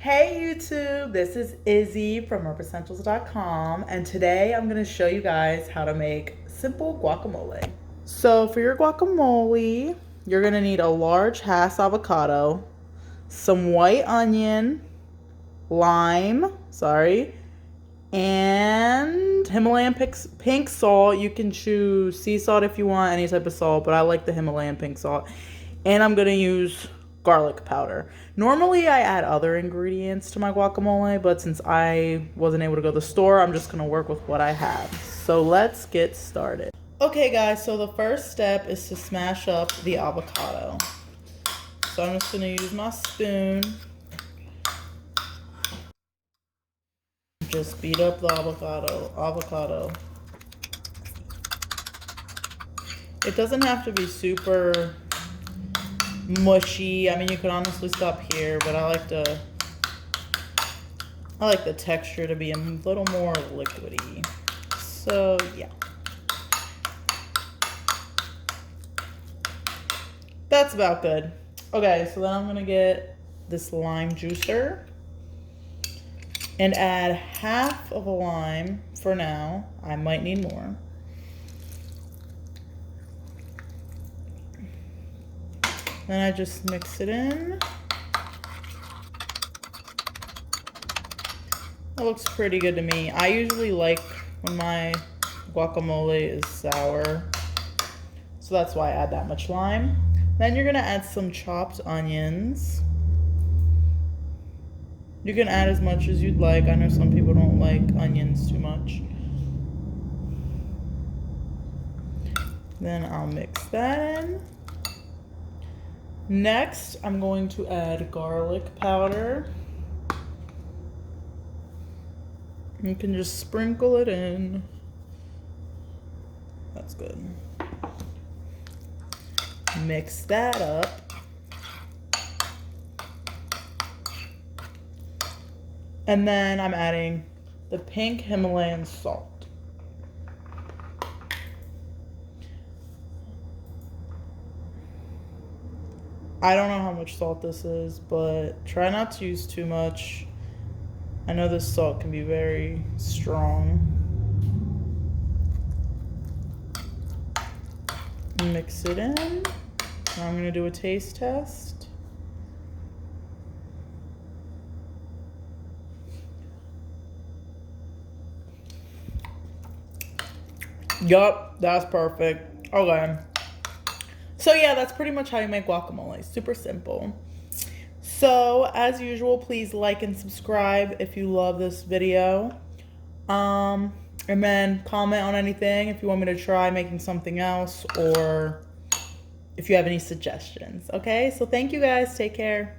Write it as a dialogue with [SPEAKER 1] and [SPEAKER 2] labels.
[SPEAKER 1] Hey YouTube, this is Izzy from herbessentials.com, and today I'm going to show you guys how to make simple guacamole. So for your guacamole, you're going to need a large Hass avocado, some white onion, lime, and Himalayan pink salt. You can choose sea salt if you want, any type of salt, but I like the Himalayan pink salt. And I'm going to use garlic powder. Normally I add other ingredients to my guacamole, but since I wasn't able to go to the store, I'm just going to work with what I have. So let's get started. Okay guys, so the first step is to smash up the avocado. So I'm just going to use my spoon. Just beat up the avocado. It doesn't have to be super mushy. I mean, you could honestly stop here, but I like the texture to be a little more liquidy. So yeah, that's about good. Okay, so then I'm gonna get this lime juicer and add half of a lime for now. I might need more. Then I just mix it in. That looks pretty good to me. I usually like when my guacamole is sour, so that's why I add that much lime. Then you're gonna add some chopped onions. You can add as much as you'd like. I know some people don't like onions too much. Then I'll mix that in. Next, I'm going to add garlic powder. You can just sprinkle it in. That's good. Mix that up. And then I'm adding the pink Himalayan salt. I don't know how much salt this is, but try not to use too much. I know this salt can be very strong. Mix it in. Now I'm gonna do a taste test. Yup, that's perfect. Okay. So yeah, that's pretty much how you make guacamole. Super simple. So as usual, please like and subscribe if you love this video. And then comment on anything if you want me to try making something else or if you have any suggestions. Okay, so thank you guys. Take care.